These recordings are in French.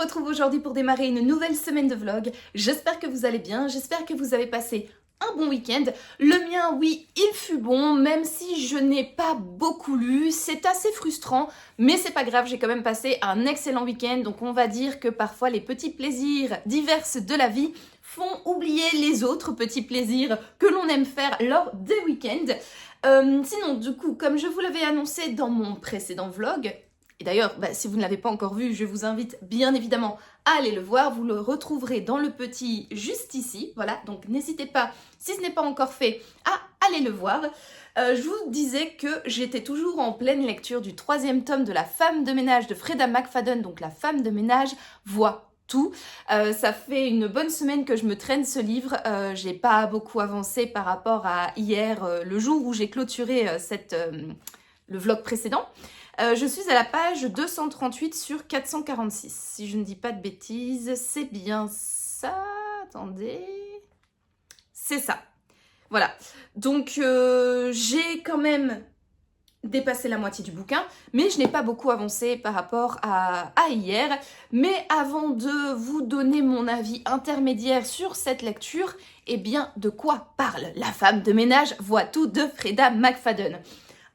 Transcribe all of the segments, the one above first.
retrouve aujourd'hui pour démarrer une nouvelle semaine de vlog. J'espère que vous allez bien, j'espère que vous avez passé un bon week-end. Le mien, oui, il fut bon, même si je n'ai pas beaucoup lu. C'est assez frustrant, mais c'est pas grave, j'ai quand même passé un excellent week-end. Donc on va dire que parfois les petits plaisirs divers de la vie font oublier les autres petits plaisirs que l'on aime faire lors des week-ends. Sinon, du coup, comme je vous l'avais annoncé dans mon précédent vlog, et d'ailleurs, si vous ne l'avez pas encore vu, je vous invite bien évidemment à aller le voir. Vous le retrouverez dans le petit juste ici. Voilà, donc n'hésitez pas, si ce n'est pas encore fait, à aller le voir. Je vous disais que j'étais toujours en pleine lecture du 3e tome de La femme de ménage de Freda McFadden. Donc La femme de ménage voit tout. Ça fait une bonne semaine que je me traîne ce livre. J'ai pas beaucoup avancé par rapport à hier, le jour où j'ai clôturé le vlog précédent. Je suis à la page 238 sur 446. Si je ne dis pas de bêtises, c'est bien ça. Attendez. C'est ça. Voilà. Donc, j'ai quand même dépassé la moitié du bouquin, mais je n'ai pas beaucoup avancé par rapport à hier. Mais avant de vous donner mon avis intermédiaire sur cette lecture, eh bien, de quoi parle La femme de ménage voit tout de Freda McFadden?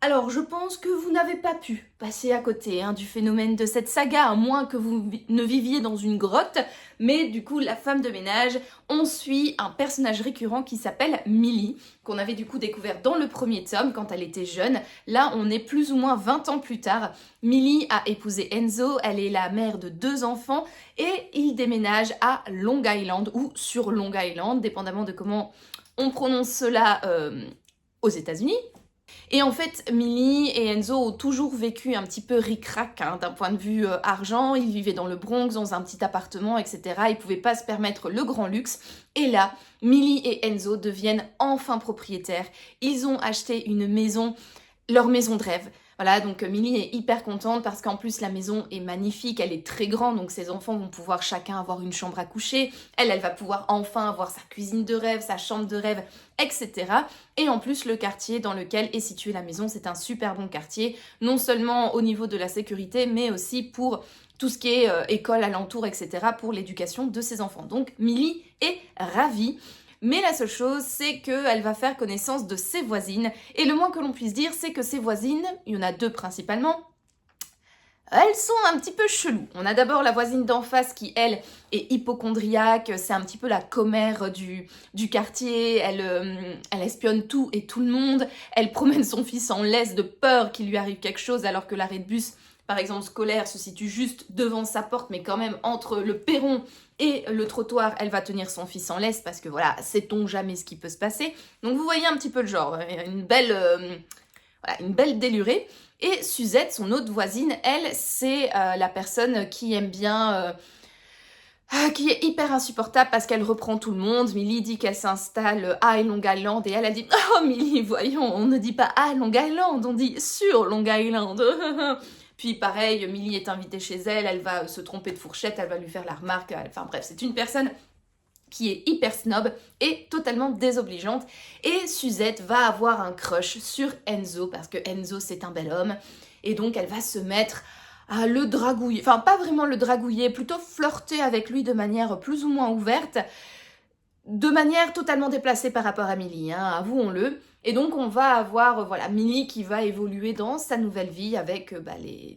Alors, je pense que vous n'avez pas pu passer à côté du phénomène de cette saga, à moins que vous ne viviez dans une grotte. Mais du coup, La femme de ménage, on suit un personnage récurrent qui s'appelle Millie, qu'on avait du coup découvert dans le premier tome quand elle était jeune. Là, on est plus ou moins 20 ans plus tard. Millie a épousé Enzo, elle est la mère de 2 enfants et il déménage à Long Island ou sur Long Island, dépendamment de comment on prononce cela aux États-Unis. Et en fait, Millie et Enzo ont toujours vécu un petit peu ric-rac d'un point de vue argent. Ils vivaient dans le Bronx, dans un petit appartement, etc. Ils pouvaient pas se permettre le grand luxe. Et là, Millie et Enzo deviennent enfin propriétaires. Ils ont acheté une maison, leur maison de rêve. Voilà, donc Millie est hyper contente parce qu'en plus la maison est magnifique, elle est très grande, donc ses enfants vont pouvoir chacun avoir une chambre à coucher. Elle va pouvoir enfin avoir sa cuisine de rêve, sa chambre de rêve, etc. Et en plus, le quartier dans lequel est située la maison, c'est un super bon quartier, non seulement au niveau de la sécurité, mais aussi pour tout ce qui est école alentour, etc., pour l'éducation de ses enfants. Donc Millie est ravie. Mais la seule chose, c'est qu'elle va faire connaissance de ses voisines. Et le moins que l'on puisse dire, c'est que ses voisines, il y en a 2 principalement, elles sont un petit peu cheloues. On a d'abord la voisine d'en face qui, elle, est hypocondriaque. C'est un petit peu la commère du quartier. Elle espionne tout et tout le monde. Elle promène son fils en laisse de peur qu'il lui arrive quelque chose alors que l'arrêt de bus, par exemple scolaire, se situe juste devant sa porte, mais quand même entre le perron et le trottoir, elle va tenir son fils en laisse parce que voilà, sait-on jamais ce qui peut se passer. Donc vous voyez un petit peu le genre, une belle délurée. Et Suzette, son autre voisine, elle, c'est la personne qui aime bien... qui est hyper insupportable parce qu'elle reprend tout le monde. Millie dit qu'elle s'installe à Long Island et elle a dit « Oh Millie, voyons, on ne dit pas à Long Island, on dit sur Long Island !» Puis pareil, Millie est invitée chez elle, elle va se tromper de fourchette, elle va lui faire la remarque. Enfin bref, c'est une personne qui est hyper snob et totalement désobligeante. Et Suzette va avoir un crush sur Enzo parce que Enzo c'est un bel homme. Et donc elle va se mettre à le dragouiller, enfin pas vraiment le dragouiller, plutôt flirter avec lui de manière plus ou moins ouverte, de manière totalement déplacée par rapport à Millie, avouons-le. Et donc on va avoir Millie qui va évoluer dans sa nouvelle vie avec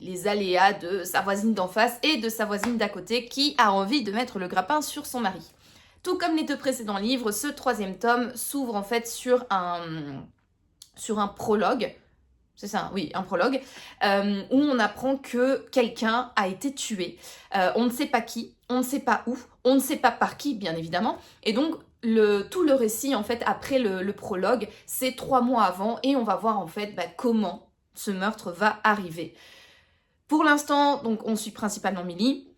les aléas de sa voisine d'en face et de sa voisine d'à côté qui a envie de mettre le grappin sur son mari. Tout comme les 2 précédents livres, ce 3e tome s'ouvre en fait sur un prologue. C'est ça, oui, un prologue, où on apprend que quelqu'un a été tué. On ne sait pas qui, on ne sait pas où, on ne sait pas par qui, bien évidemment. Et donc, tout le récit, en fait, après le prologue, c'est 3 mois avant, et on va voir, en fait, comment ce meurtre va arriver. Pour l'instant, donc, on suit principalement Millie,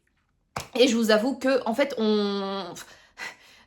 et je vous avoue que, en fait,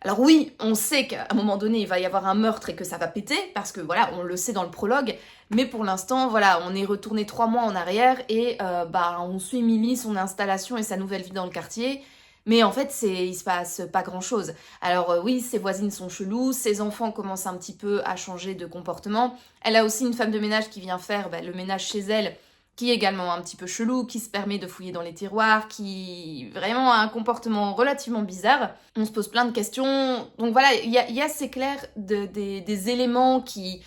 alors oui, on sait qu'à un moment donné, il va y avoir un meurtre et que ça va péter, parce que voilà, on le sait dans le prologue, mais pour l'instant, voilà, on est retourné 3 mois en arrière et on suit Millie, son installation et sa nouvelle vie dans le quartier, mais en fait, il se passe pas grand-chose. Alors oui, ses voisines sont cheloues, ses enfants commencent un petit peu à changer de comportement, elle a aussi une femme de ménage qui vient faire le ménage chez elle, qui est également un petit peu chelou, qui se permet de fouiller dans les tiroirs, qui vraiment a un comportement relativement bizarre. On se pose plein de questions. Donc voilà, il y a c'est clair, des éléments qui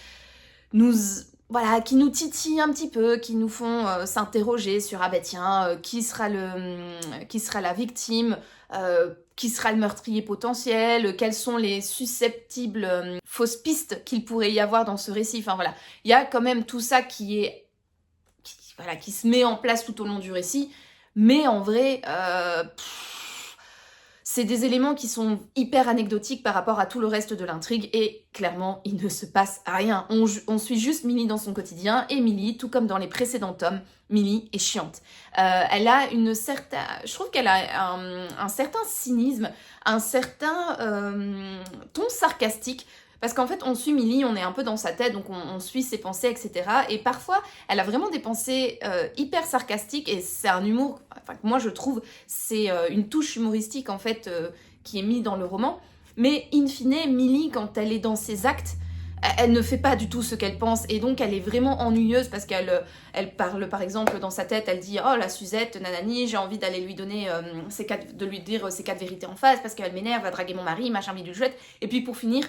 nous... Voilà, qui nous titillent un petit peu, qui nous font s'interroger sur ah ben tiens, qui sera la victime, qui sera le meurtrier potentiel, quelles sont les susceptibles fausses pistes qu'il pourrait y avoir dans ce récit. Enfin voilà, il y a quand même tout ça qui se met en place tout au long du récit, mais en vrai, c'est des éléments qui sont hyper anecdotiques par rapport à tout le reste de l'intrigue et clairement, il ne se passe rien. On suit juste Millie dans son quotidien et Millie, tout comme dans les précédents tomes, Millie est chiante. Elle a je trouve qu'elle a un certain cynisme, un certain ton sarcastique. Parce qu'en fait, on suit Millie, on est un peu dans sa tête, donc on suit ses pensées, etc. Et parfois, elle a vraiment des pensées hyper sarcastiques, et c'est un humour, enfin, moi je trouve, c'est une touche humoristique, en fait, qui est mise dans le roman. Mais in fine, Millie, quand elle est dans ses actes, elle ne fait pas du tout ce qu'elle pense, et donc elle est vraiment ennuyeuse, parce qu'elle parle, par exemple, dans sa tête, elle dit « Oh, la Suzette, nanani, j'ai envie d'aller lui donner de lui dire ses 4 vérités en face, parce qu'elle m'énerve, va draguer mon mari, machin, bidule chouette. » Et puis pour finir,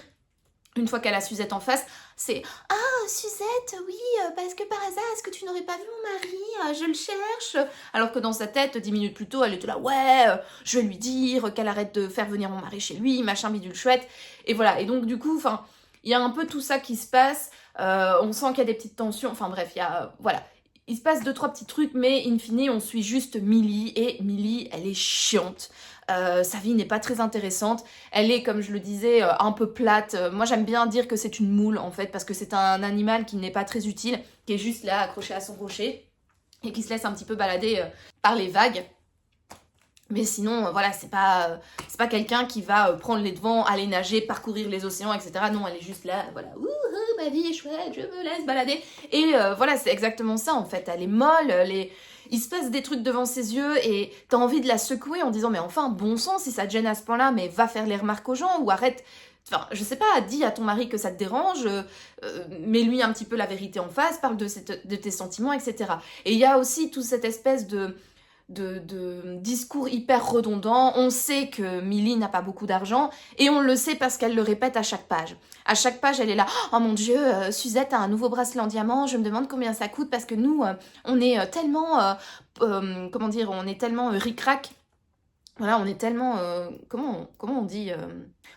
une fois qu'elle a Suzette en face, c'est « Ah, Suzette, oui, parce que par hasard, est-ce que tu n'aurais pas vu mon mari? Je le cherche. » Alors que dans sa tête, 10 minutes plus tôt, elle était là « Ouais, je vais lui dire qu'elle arrête de faire venir mon mari chez lui, machin bidule chouette. » Et voilà, et donc du coup, enfin, il y a un peu tout ça qui se passe. On sent qu'il y a des petites tensions. Enfin bref, voilà. Il se passe 2-3 petits trucs, mais in fine, on suit juste Millie. Et Millie, elle est chiante. Sa vie n'est pas très intéressante. Elle est, comme je le disais, un peu plate. Moi, j'aime bien dire que c'est une moule, en fait, parce que c'est un animal qui n'est pas très utile, qui est juste là, accroché à son rocher, et qui se laisse un petit peu balader par les vagues. Mais sinon, voilà, c'est pas quelqu'un qui va prendre les devants, aller nager, parcourir les océans, etc. Non, elle est juste là, voilà, ouh, ma vie est chouette, je me laisse balader. Et voilà, c'est exactement ça, en fait. Elle est molle, il se passe des trucs devant ses yeux et t'as envie de la secouer en disant « Mais enfin, bon sang, si ça te gêne à ce point-là, mais va faire les remarques aux gens ou arrête... » Enfin, je sais pas, dis à ton mari que ça te dérange, mets-lui un petit peu la vérité en face, parle de tes sentiments, etc. Et il y a aussi toute cette espèce de discours hyper redondant. On sait que Millie n'a pas beaucoup d'argent et on le sait parce qu'elle le répète à chaque page. À chaque page, elle est là « Oh mon Dieu, Suzette a un nouveau bracelet en diamant, je me demande combien ça coûte parce que nous, on est tellement... comment dire, on est tellement ric-rac. Voilà, on est tellement... comment on dit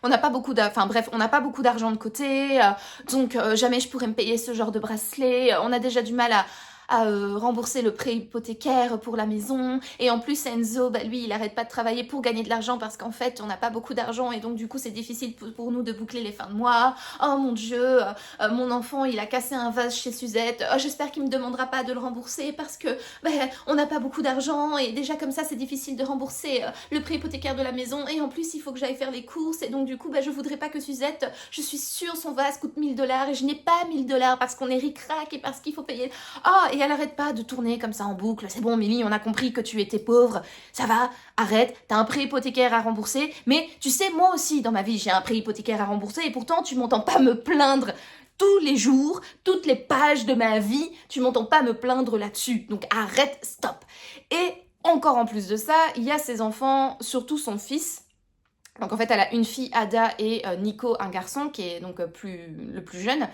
on n'a pas beaucoup d'argent, enfin bref, on n'a pas beaucoup d'argent de côté, donc jamais je pourrais me payer ce genre de bracelet. On a déjà du mal à rembourser le prêt hypothécaire pour la maison, et en plus Enzo, bah lui il arrête pas de travailler pour gagner de l'argent parce qu'en fait on n'a pas beaucoup d'argent et donc du coup c'est difficile pour nous de boucler les fins de mois. Oh mon Dieu, mon enfant il a cassé un vase chez Suzette, j'espère qu'il me demandera pas de le rembourser parce que on n'a pas beaucoup d'argent et déjà comme ça c'est difficile de rembourser le prêt hypothécaire de la maison, et en plus il faut que j'aille faire les courses, et donc du coup je voudrais pas que Suzette, je suis sûre son vase coûte 1000 $ et je n'ai pas 1000 $ parce qu'on est ric-rac et parce qu'il faut payer. Oh, et elle arrête pas de tourner comme ça en boucle. C'est bon Millie, on a compris que tu étais pauvre, ça va, arrête, t'as un prêt hypothécaire à rembourser, mais tu sais, moi aussi dans ma vie j'ai un prêt hypothécaire à rembourser et pourtant tu m'entends pas me plaindre tous les jours, toutes les pages de ma vie, tu m'entends pas me plaindre là-dessus, donc arrête, stop. Et encore en plus de ça, il y a ses enfants, surtout son fils. Donc en fait elle a une fille, Ada, et Nico, un garçon qui est donc le plus jeune.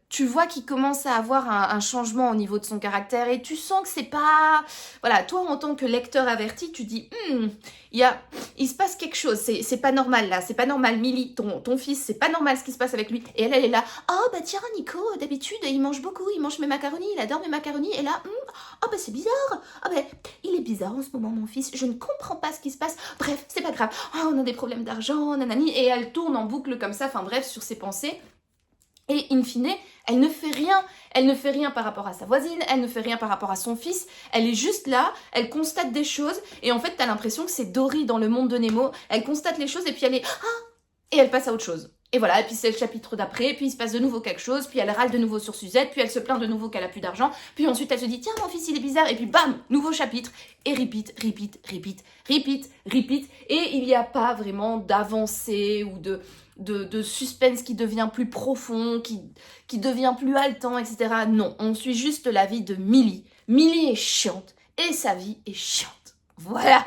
Tu vois qu'il commence à avoir un changement au niveau de son caractère et tu sens que c'est pas... Voilà, toi en tant que lecteur averti, tu dis il se passe quelque chose, c'est pas normal là, c'est pas normal. Millie, ton fils, c'est pas normal ce qui se passe avec lui. Et elle est là, oh bah tiens Nico, d'habitude il mange beaucoup, il mange mes macaronis, il adore mes macaronis. Et là, oh bah c'est bizarre, oh bah il est bizarre en ce moment mon fils, je ne comprends pas ce qui se passe. Bref, c'est pas grave, oh, on a des problèmes d'argent, nanani. Et elle tourne en boucle comme ça, enfin bref, sur ses pensées. Et in fine, elle ne fait rien. Elle ne fait rien par rapport à sa voisine, elle ne fait rien par rapport à son fils. Elle est juste là, elle constate des choses. Et en fait, t'as l'impression que c'est Dory dans le monde de Nemo. Elle constate les choses et puis elle est... Ah, et elle passe à autre chose. Et voilà, et puis c'est le chapitre d'après, puis il se passe de nouveau quelque chose, puis elle râle de nouveau sur Suzette, puis elle se plaint de nouveau qu'elle a plus d'argent, puis ensuite elle se dit tiens mon fils il est bizarre, et puis bam, nouveau chapitre, et repeat, repeat, repeat, repeat, repeat, et il n'y a pas vraiment d'avancée ou de suspense qui devient plus profond, qui devient plus haletant, etc. Non, on suit juste la vie de Millie. Millie est chiante, et sa vie est chiante. Voilà.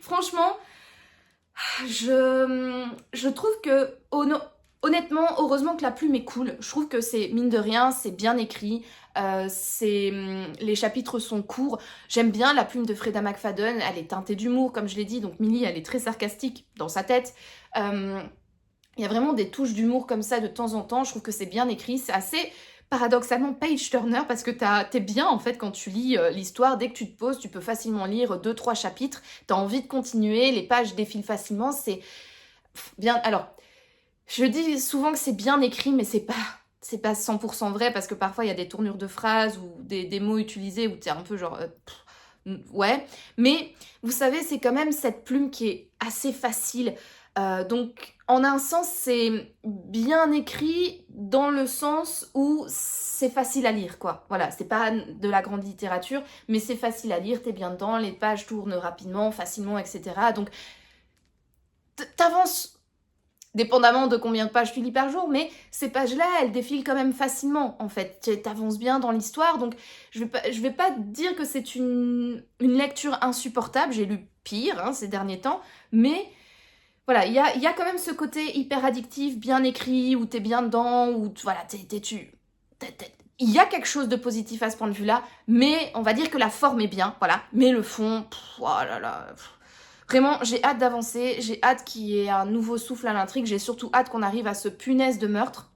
Franchement, je trouve que, honnêtement, heureusement que la plume est cool. Je trouve que c'est, mine de rien, c'est bien écrit. Les chapitres sont courts. J'aime bien la plume de Freda McFadden. Elle est teintée d'humour, comme je l'ai dit. Donc Millie, elle est très sarcastique dans sa tête. Il y a vraiment des touches d'humour comme ça de temps en temps. Je trouve que c'est bien écrit. C'est assez paradoxalement page-turner parce que t'es bien en fait quand tu lis l'histoire. Dès que tu te poses, tu peux facilement lire 2-3 chapitres. T'as envie de continuer. Les pages défilent facilement. C'est bien. Alors, je dis souvent que c'est bien écrit, mais c'est pas 100% vrai parce que parfois il y a des tournures de phrases ou des mots utilisés où t'es un peu genre ouais. Mais vous savez, c'est quand même cette plume qui est assez facile. Donc, en un sens, c'est bien écrit dans le sens où c'est facile à lire, quoi. Voilà, c'est pas de la grande littérature, mais c'est facile à lire, t'es bien dedans, les pages tournent rapidement, facilement, etc. Donc, t'avances dépendamment de combien de pages tu lis par jour, mais ces pages-là, elles défilent quand même facilement, en fait. T'avances bien dans l'histoire, donc je vais pas dire que c'est une lecture insupportable, j'ai lu pire ces derniers temps, mais voilà, il y a quand même ce côté hyper addictif, bien écrit, où t'es bien dedans, où voilà, il y a quelque chose de positif à ce point de vue-là, mais on va dire que la forme est bien, voilà, mais le fond, oh là là, vraiment, j'ai hâte d'avancer, j'ai hâte qu'il y ait un nouveau souffle à l'intrigue, j'ai surtout hâte qu'on arrive à ce punaise de meurtre,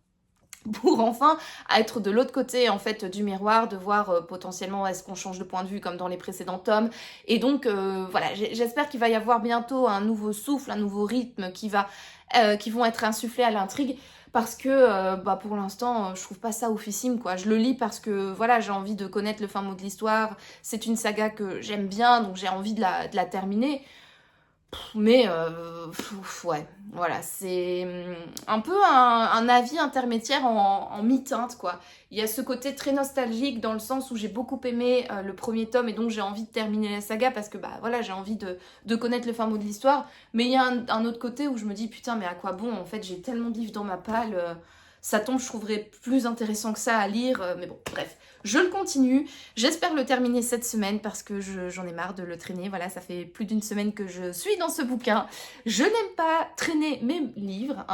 pour enfin être de l'autre côté en fait du miroir, de voir potentiellement est-ce qu'on change de point de vue comme dans les précédents tomes. Et donc voilà, j'espère qu'il va y avoir bientôt un nouveau souffle, un nouveau rythme qui vont être insufflés à l'intrigue. Parce que pour l'instant, je trouve pas ça oufissime, quoi. Je le lis parce que voilà, j'ai envie de connaître le fin mot de l'histoire. C'est une saga que j'aime bien, donc j'ai envie de la terminer. Mais ouais, voilà, c'est un peu un avis intermédiaire en mi-teinte, quoi. Il y a ce côté très nostalgique dans le sens où j'ai beaucoup aimé le premier tome et donc j'ai envie de terminer la saga parce que voilà, j'ai envie de connaître le fin mot de l'histoire. Mais il y a un autre côté où je me dis putain, mais à quoi bon? En fait, j'ai tellement de livres dans ma palle. Ça tombe, je trouverais plus intéressant que ça à lire. Mais bon, bref, je le continue. J'espère le terminer cette semaine parce que j'en ai marre de le traîner. Voilà, ça fait plus d'une semaine que je suis dans ce bouquin. Je n'aime pas traîner mes livres.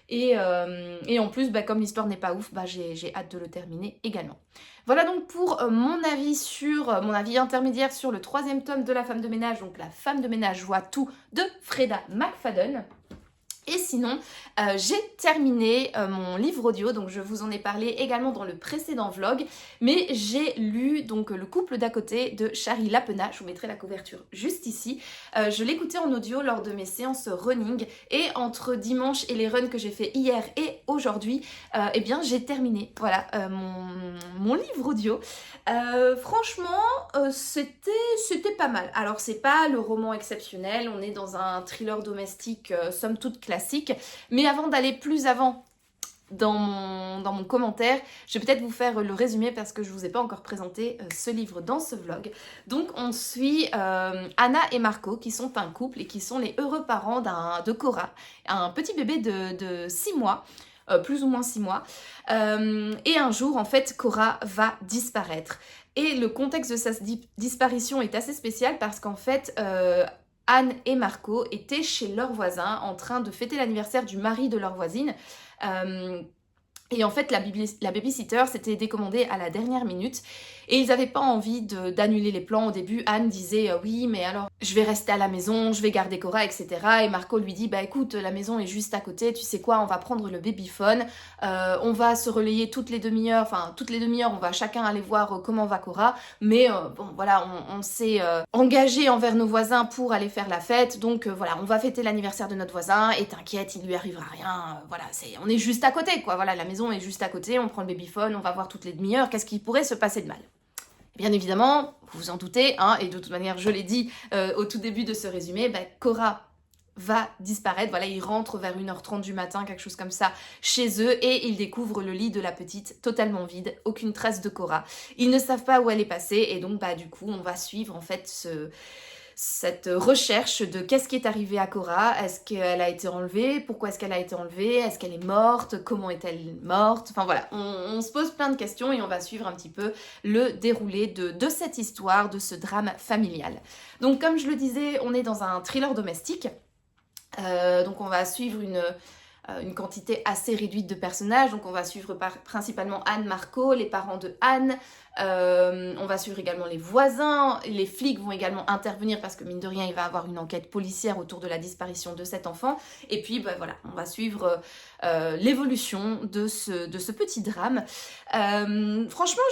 Et en plus, comme l'histoire n'est pas ouf, j'ai hâte de le terminer également. Voilà donc pour mon avis intermédiaire sur le 3e tome de La femme de ménage. Donc La femme de ménage voit tout de Freda McFadden. Et sinon, j'ai terminé mon livre audio, donc je vous en ai parlé également dans le précédent vlog, mais j'ai lu donc Le couple d'à côté de Shari Lapena, je vous mettrai la couverture juste ici. Je l'écoutais en audio lors de mes séances running, et entre dimanche et les runs que j'ai fait hier et aujourd'hui, eh bien j'ai terminé, voilà, mon livre audio. Franchement, c'était pas mal. Alors c'est pas le roman exceptionnel, on est dans un thriller domestique somme toute classique, mais avant d'aller plus avant dans mon commentaire, je vais peut-être vous faire le résumé parce que je vous ai pas encore présenté ce livre dans ce vlog. Donc on suit Anna et Marco qui sont un couple et qui sont les heureux parents de Cora, un petit bébé de 6 mois. Plus ou moins 6 mois. Et un jour, en fait, Cora va disparaître. Et le contexte de sa disparition est assez spécial parce qu'en fait, Anne et Marco étaient chez leurs voisins en train de fêter l'anniversaire du mari de leur voisine. Et en fait, la babysitter s'était décommandée à la dernière minute et ils n'avaient pas envie d'annuler les plans. Au début, Anne disait oui, mais alors je vais rester à la maison, je vais garder Cora, etc. Et Marco lui dit écoute, la maison est juste à côté, tu sais quoi, on va prendre le babyphone, on va se relayer toutes les demi-heures, on va chacun aller voir comment va Cora, mais bon voilà, on s'est engagé envers nos voisins pour aller faire la fête, donc voilà, on va fêter l'anniversaire de notre voisin et t'inquiète, il lui arrivera rien, voilà, on est juste à côté, quoi, voilà, la maison est juste à côté, on prend le babyphone, on va voir toutes les demi-heures, qu'est-ce qui pourrait se passer de mal? Bien évidemment, vous vous en doutez, et de toute manière je l'ai dit au tout début de ce résumé, Cora va disparaître. Voilà, ils rentrent vers 1h30 du matin, quelque chose comme ça, chez eux, et ils découvrent le lit de la petite totalement vide, aucune trace de Cora. Ils ne savent pas où elle est passée, et donc bah du coup on va suivre en fait cette recherche de qu'est-ce qui est arrivé à Cora, est-ce qu'elle a été enlevée, pourquoi est-ce qu'elle a été enlevée, est-ce qu'elle est morte, comment est-elle morte, enfin voilà, on se pose plein de questions et on va suivre un petit peu le déroulé de cette histoire, de ce drame familial. Donc comme je le disais, on est dans un thriller domestique, donc on va suivre une quantité assez réduite de personnages, donc on va suivre principalement Anne Marco, les parents de Anne, on va suivre également les voisins, les flics vont également intervenir parce que mine de rien il va y avoir une enquête policière autour de la disparition de cet enfant, et puis bah, voilà, on va suivre l'évolution de ce petit drame. Franchement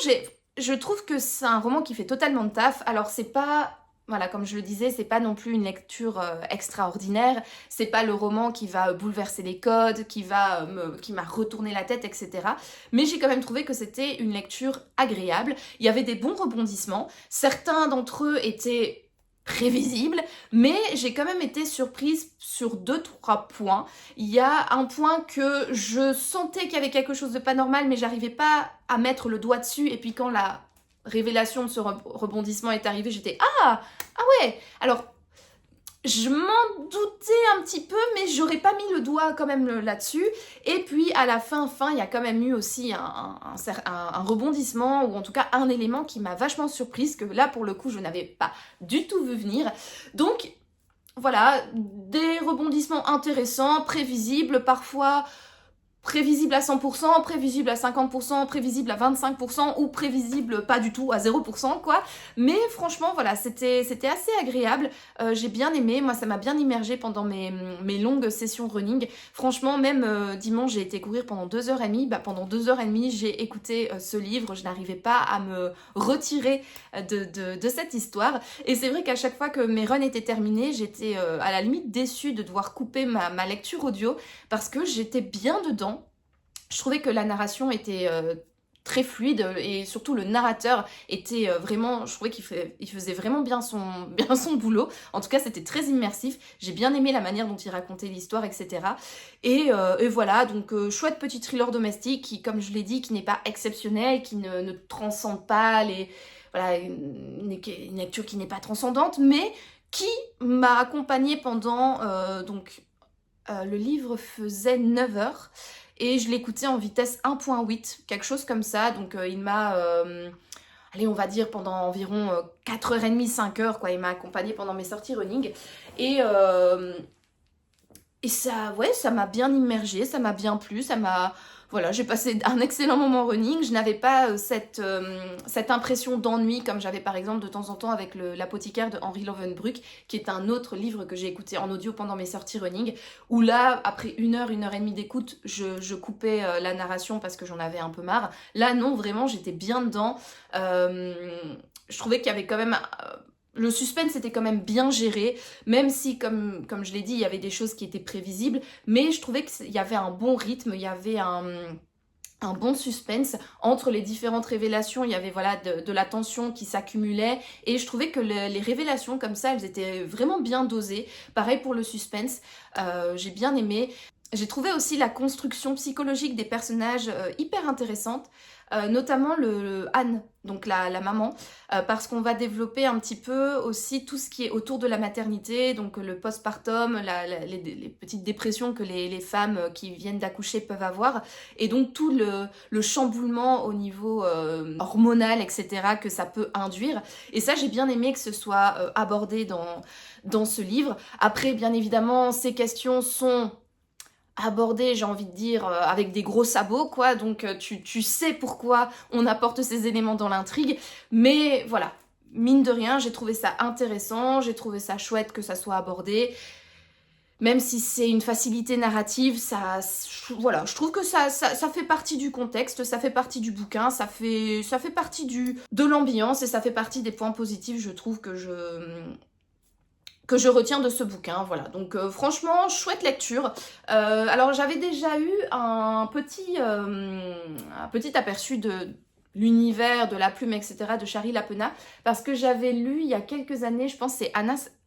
je trouve que c'est un roman qui fait totalement de taf, alors c'est pas... Voilà, comme je le disais, c'est pas non plus une lecture extraordinaire, c'est pas le roman qui va bouleverser les codes, qui m'a retourné la tête, etc. Mais j'ai quand même trouvé que c'était une lecture agréable. Il y avait des bons rebondissements, certains d'entre eux étaient prévisibles, mais j'ai quand même été surprise sur 2-3 points. Il y a un point que je sentais qu'il y avait quelque chose de pas normal, mais j'arrivais pas à mettre le doigt dessus, et puis quand la révélation de ce rebondissement est arrivée, j'étais ah ouais, alors je m'en doutais un petit peu, mais j'aurais pas mis le doigt quand même là-dessus. Et puis à la fin, il y a quand même eu aussi un rebondissement, ou en tout cas un élément qui m'a vachement surprise, que là pour le coup je n'avais pas du tout vu venir. Donc voilà, des rebondissements intéressants, prévisibles, parfois prévisible à 100%, prévisible à 50%, prévisible à 25% ou prévisible pas du tout à 0% quoi. Mais franchement voilà, c'était assez agréable, j'ai bien aimé, moi ça m'a bien immergée pendant mes longues sessions running. Franchement même dimanche j'ai été courir pendant 2h30, bah, pendant 2h30 j'ai écouté ce livre, je n'arrivais pas à me retirer de cette histoire. Et c'est vrai qu'à chaque fois que mes runs étaient terminés, j'étais à la limite déçue de devoir couper ma lecture audio parce que j'étais bien dedans. Je trouvais que la narration était très fluide et surtout le narrateur était vraiment, je trouvais qu'il faisait vraiment bien son boulot. En tout cas, c'était très immersif. J'ai bien aimé la manière dont il racontait l'histoire, etc. Et voilà, donc chouette petit thriller domestique qui, comme je l'ai dit, qui n'est pas exceptionnel, qui ne transcende pas voilà, une lecture qui n'est pas transcendante, mais qui m'a accompagnée pendant le livre faisait 9 heures et je l'écoutais en vitesse 1.8, quelque chose comme ça. Donc il m'a, allez on va dire pendant environ 4h30, 5h, quoi. Il m'a accompagné pendant mes sorties running. Et ça, ouais, ça m'a bien immergée, ça m'a bien plu, voilà, j'ai passé un excellent moment running. Je n'avais pas cette impression d'ennui comme j'avais par exemple de temps en temps avec l'apothicaire de Henri Lovenbruck, qui est un autre livre que j'ai écouté en audio pendant mes sorties running, où là, après 1h30 d'écoute, je coupais la narration parce que j'en avais un peu marre. Là, non, vraiment, j'étais bien dedans. Je trouvais qu'il y avait quand même... le suspense était quand même bien géré, même si, comme je l'ai dit, il y avait des choses qui étaient prévisibles, mais je trouvais qu'il y avait un bon rythme, il y avait un bon suspense entre les différentes révélations. Il y avait voilà de la tension qui s'accumulait, et je trouvais que les révélations comme ça, elles étaient vraiment bien dosées. Pareil pour le suspense, j'ai bien aimé. J'ai trouvé aussi la construction psychologique des personnages hyper intéressante, notamment Anne, donc la maman, parce qu'on va développer un petit peu aussi tout ce qui est autour de la maternité, donc le postpartum, les petites dépressions que les femmes qui viennent d'accoucher peuvent avoir, et donc tout le chamboulement au niveau hormonal, etc., que ça peut induire. Et ça, j'ai bien aimé que ce soit abordé dans ce livre. Après, bien évidemment, ces questions sont abordé, j'ai envie de dire, avec des gros sabots, quoi. Donc tu sais pourquoi on apporte ces éléments dans l'intrigue. Mais voilà, mine de rien, j'ai trouvé ça intéressant, j'ai trouvé ça chouette que ça soit abordé. Même si c'est une facilité narrative, voilà, je trouve que ça fait partie du contexte, ça fait partie du bouquin, ça fait partie de l'ambiance, et ça fait partie des points positifs, je trouve, que je retiens de ce bouquin, voilà. Donc franchement, chouette lecture. Alors j'avais déjà eu un petit aperçu l'univers de la plume, etc. de Shari Lapena, parce que j'avais lu il y a quelques années, je pense que c'est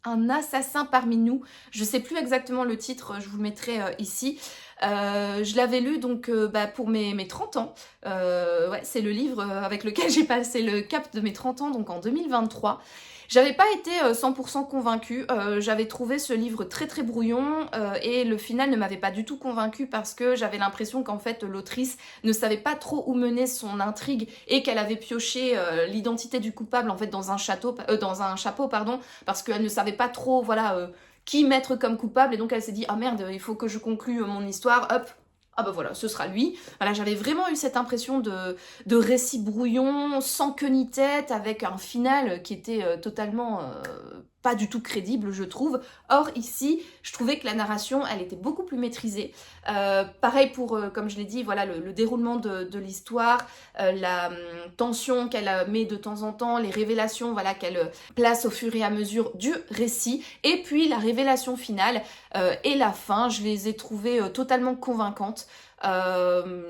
un assassin parmi nous, je sais plus exactement le titre, je vous le mettrai ici. Je l'avais lu donc pour mes 30 ans, ouais, c'est le livre avec lequel j'ai passé le cap de mes 30 ans, donc en 2023. J'avais pas été 100% convaincue, j'avais trouvé ce livre très très brouillon et le final ne m'avait pas du tout convaincue parce que j'avais l'impression qu'en fait l'autrice ne savait pas trop où mener son intrigue et qu'elle avait pioché l'identité du coupable en fait dans un chapeau pardon, parce qu'elle ne savait pas trop voilà qui mettre comme coupable et donc elle s'est dit ah merde il faut que je conclue mon histoire, hop. Ah bah voilà, ce sera lui. Voilà, j'avais vraiment eu cette impression de récit brouillon, sans queue ni tête, avec un final qui était totalement pas du tout crédible, je trouve. Or, ici, je trouvais que la narration, elle était beaucoup plus maîtrisée. Pareil pour, comme je l'ai dit, voilà, le déroulement de l'histoire, la tension qu'elle met de temps en temps, les révélations voilà, qu'elle place au fur et à mesure du récit, et puis la révélation finale et la fin, je les ai trouvées totalement convaincantes.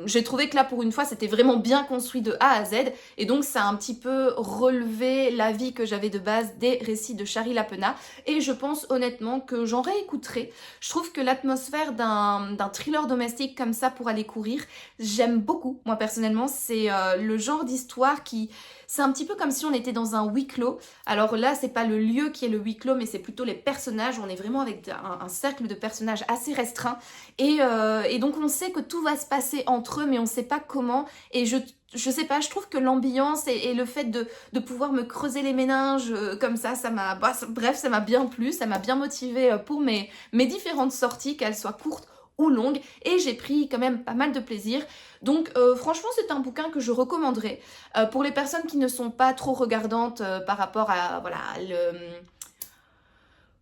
J'ai trouvé que là pour une fois c'était vraiment bien construit de A à Z et donc ça a un petit peu relevé l'avis que j'avais de base des récits de Shari Lapena et je pense honnêtement que j'en réécouterai. Je trouve que l'atmosphère d'un thriller domestique comme ça pour aller courir, j'aime beaucoup moi personnellement, c'est le genre d'histoire qui... C'est un petit peu comme si on était dans un huis clos. Alors là, c'est pas le lieu qui est le huis clos, mais c'est plutôt les personnages. On est vraiment avec un cercle de personnages assez restreint. Et donc on sait que tout va se passer entre eux, mais on sait pas comment. Et je sais pas, je trouve que l'ambiance et le fait de pouvoir me creuser les méninges comme ça m'a... bref, ça m'a bien plu, ça m'a bien motivée pour mes différentes sorties, qu'elles soient courtes ou longue et j'ai pris quand même pas mal de plaisir. Donc franchement c'est un bouquin que je recommanderais pour les personnes qui ne sont pas trop regardantes par rapport à voilà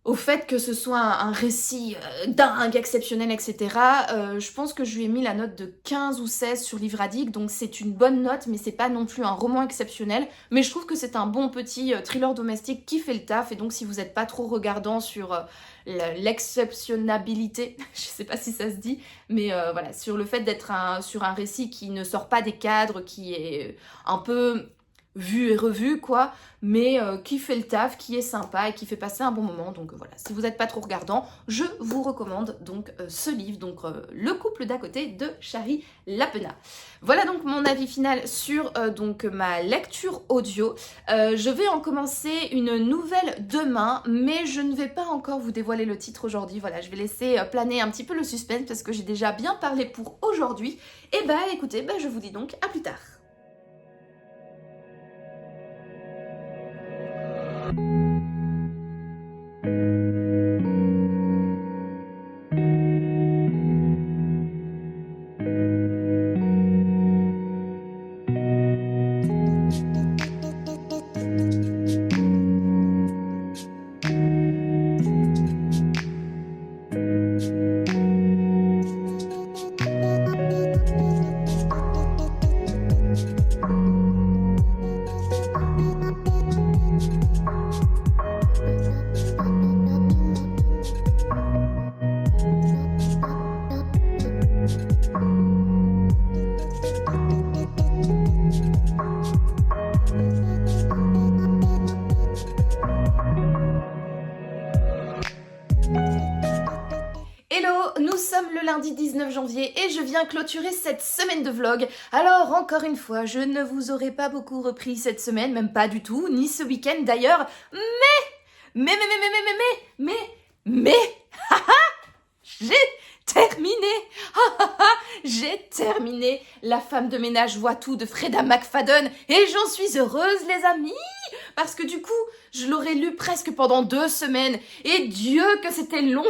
au fait que ce soit un récit dingue, exceptionnel, etc. Je pense que je lui ai mis la note de 15 ou 16 sur Livre Addict, donc c'est une bonne note, mais c'est pas non plus un roman exceptionnel. Mais je trouve que c'est un bon petit thriller domestique qui fait le taf, et donc si vous n'êtes pas trop regardant sur l'exceptionnabilité, je sais pas si ça se dit, mais voilà, sur le fait d'être sur un récit qui ne sort pas des cadres, qui est un peu... vu et revu quoi, mais qui fait le taf, qui est sympa et qui fait passer un bon moment. Donc voilà, si vous n'êtes pas trop regardant, je vous recommande donc ce livre, donc Le couple d'à côté de Shari Lapena. Voilà donc mon avis final sur donc ma lecture audio. Je vais en commencer une nouvelle demain, mais je ne vais pas encore vous dévoiler le titre aujourd'hui. Voilà, je vais laisser planer un petit peu le suspense parce que j'ai déjà bien parlé pour aujourd'hui. Et bah écoutez, je vous dis donc à plus tard. Nous sommes le lundi 19 janvier et je viens clôturer cette semaine de vlog. Alors encore une fois, je ne vous aurai pas beaucoup repris cette semaine, même pas du tout, ni ce week-end d'ailleurs, mais, j'ai terminé, j'ai terminé La femme de ménage voit tout de Freda McFadden et j'en suis heureuse les amis, parce que du coup, je l'aurais lu presque pendant 2 semaines et Dieu que c'était long.